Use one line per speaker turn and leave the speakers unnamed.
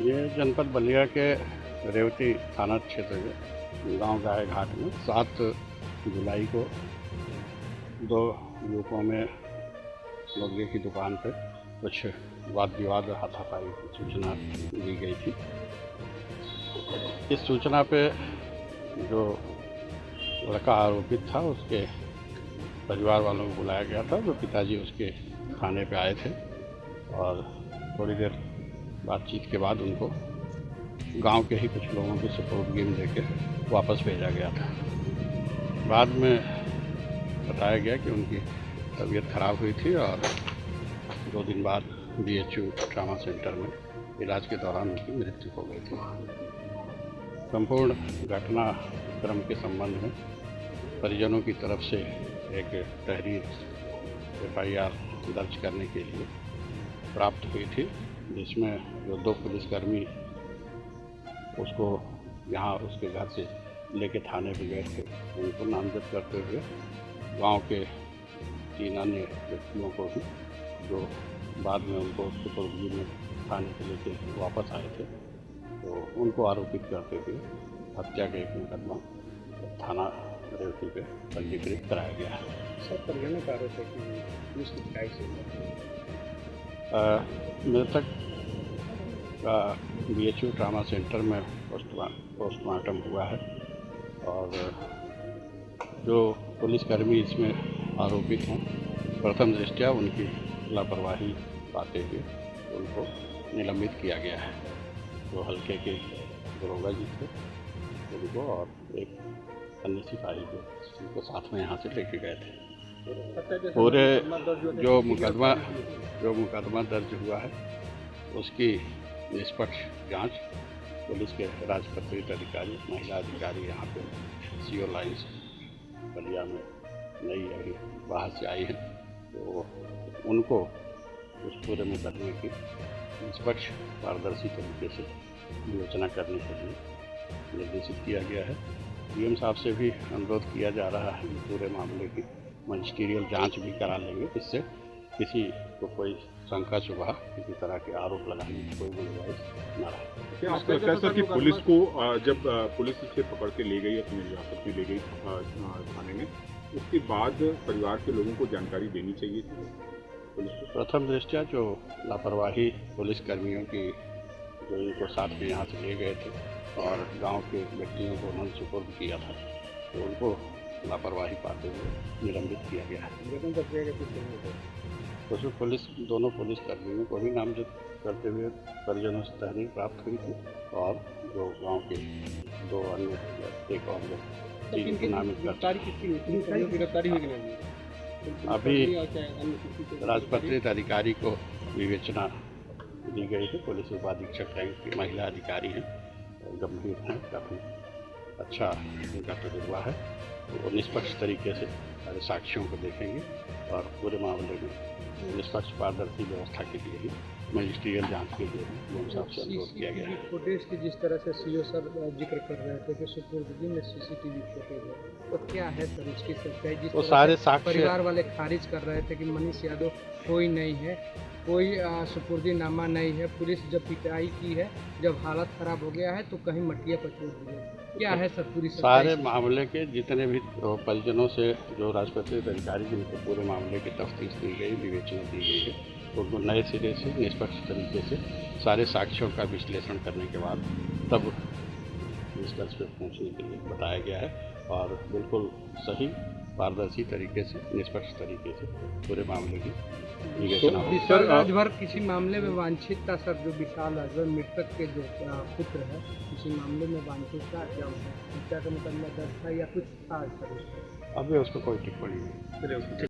ये जनपद बलिया के रेवती थाना क्षेत्र के गांव गाय घाट में 7 जुलाई को 2 युवकों में मुर्गे की दुकान पर कुछ वाद विवाद हाथापाई की सूचना दी गई थी। इस सूचना पे जो लड़का आरोपित था उसके परिवार वालों को बुलाया गया था। जो पिताजी उसके थाने पे आए थे और थोड़ी देर बातचीत के बाद उनको गांव के ही कुछ लोगों की सुपुर्दगी में देके वापस भेजा गया था। बाद में बताया गया कि उनकी तबीयत खराब हुई थी और 2 दिन बाद BHU ट्रामा सेंटर में इलाज के दौरान उनकी मृत्यु हो गई थी। संपूर्ण घटनाक्रम के संबंध में परिजनों की तरफ से एक तहरीर FIR दर्ज करने के लिए प्राप्त हुई थी, जिसमें जो 2 पुलिसकर्मी उसको यहाँ उसके घर से लेके थाने पे गए थे, उनको नामजद करते हुए गांव के 3 अन्य व्यक्तियों को भी जो बाद में उनको सुपुर्दगी में थाने पे लेके वापस आए थे, तो उनको आरोपित करते हुए हत्या का एक मुकदमा थाना रेवती पे पंजीकृत कराया गया है।
सर, परिजनों का आरोप है कि पुलिस की पिटाई से
मृतक का BHU ट्रामा सेंटर में पोस्टमार्टम हुआ है और जो पुलिसकर्मी इसमें आरोपित हैं, प्रथम दृष्टया उनकी लापरवाही पाते हुए उनको निलंबित किया गया है। जो हल्के के दरोगा जी थे उनको और एक अन्य सिपाही को साथ में यहाँ से लेके गए थे। पूरे जो मुकदमा दर्ज हुआ है उसकी निष्पक्ष जांच पुलिस के राजपत्रित अधिकारी, महिला अधिकारी यहाँ पे CO लाइन्स बलिया में नई अभी बाहर से आई है, तो उनको उस पूरे मुकदमे की निष्पक्ष पारदर्शी तरीके से विवेचना करने के लिए निर्देशित किया गया है। DM साहब से भी अनुरोध किया जा रहा है कि पूरे मामले की मजिस्ट्रियल जांच भी करा लेंगे, इससे किसी को कोई शंका शुबा किसी तरह के आरोप लगाने की कोई गुंजाइश न रहे।
आपको लगता है सर कि पुलिस को जब पुलिस इसे पकड़ के ले गई, अपनी हिरासत में ले गई थाने में, उसके बाद परिवार के लोगों को जानकारी देनी चाहिए थी पुलिस को?
प्रथम दृष्टया जो लापरवाही पुलिस कर्मियों की जो इनको साथ में यहाँ से ले गए थे और गांव के व्यक्तियों को उन्होंने सुपुर्द किया था, तो उनको लापरवाही पाते हुए निलंबित किया गया है। उसमें दोनों पुलिस कर्मियों को भी नामजद करते हुए परिजनों से तहरीर प्राप्त हुई थी और जो गांव के 2 अन्य एक और 3 को नामित गिरफ्तारी हुई। अभी राजपत्रित अधिकारी को विवेचना दी गई है। पुलिस उपाधीक्षक रैंक की महिला अधिकारी हैं, गंभीर हैं, काफ़ी अच्छा उनका तजुर्बा है। वो निष्पक्ष तरीके से सारे साक्ष्यों को देखेंगे और पूरे मामले में निष्पक्ष पारदर्शी व्यवस्था के लिए ही मजिस्ट्रियल जांच के लिए DM साहब से अनुरोध किया गया है।
फुटेज की जिस तरह से CO सर जिक्र कर रहे थे कि सुपुर्दगी में CCTV फुटेज है, तो क्या है सर उसकी सच्चाई? जिस
वो सारे साक्ष्य
परिवार वाले खारिज कर रहे थे कि मनीष यादव कोई नहीं है, कोई सुपुर्दीनामा नहीं है, पुलिस जब पिटाई की है, जब हालत खराब हो गया है तो कहीं मटिया पर छूट दी है, क्या है सर पूरी सच्चाई?
सारे मामले के जितने भी परिजनों से जो राजपत्रित अधिकारी जिनको पूरे मामले की तफ्तीश दी गई, विवेचना दी गई है, उनको नए सिरे से निष्पक्ष तरीके से सारे साक्ष्यों का विश्लेषण करने के बाद तब निष्कर्ष पर पहुँचने के लिए बताया गया है और बिल्कुल सही पारदर्शी तरीके से निष्पक्ष तरीके से पूरे मामले की विवेचना होगी।
सर, राजभर किसी मामले में वांछित था सर, जो विशाल राजभर मृतक के जो पुत्र है, किसी मामले में वांछित था, क्या हत्या का मुकदमा दर्ज था या कुछ था सर?
अभी उस पर कोई टिप्पणी नहीं।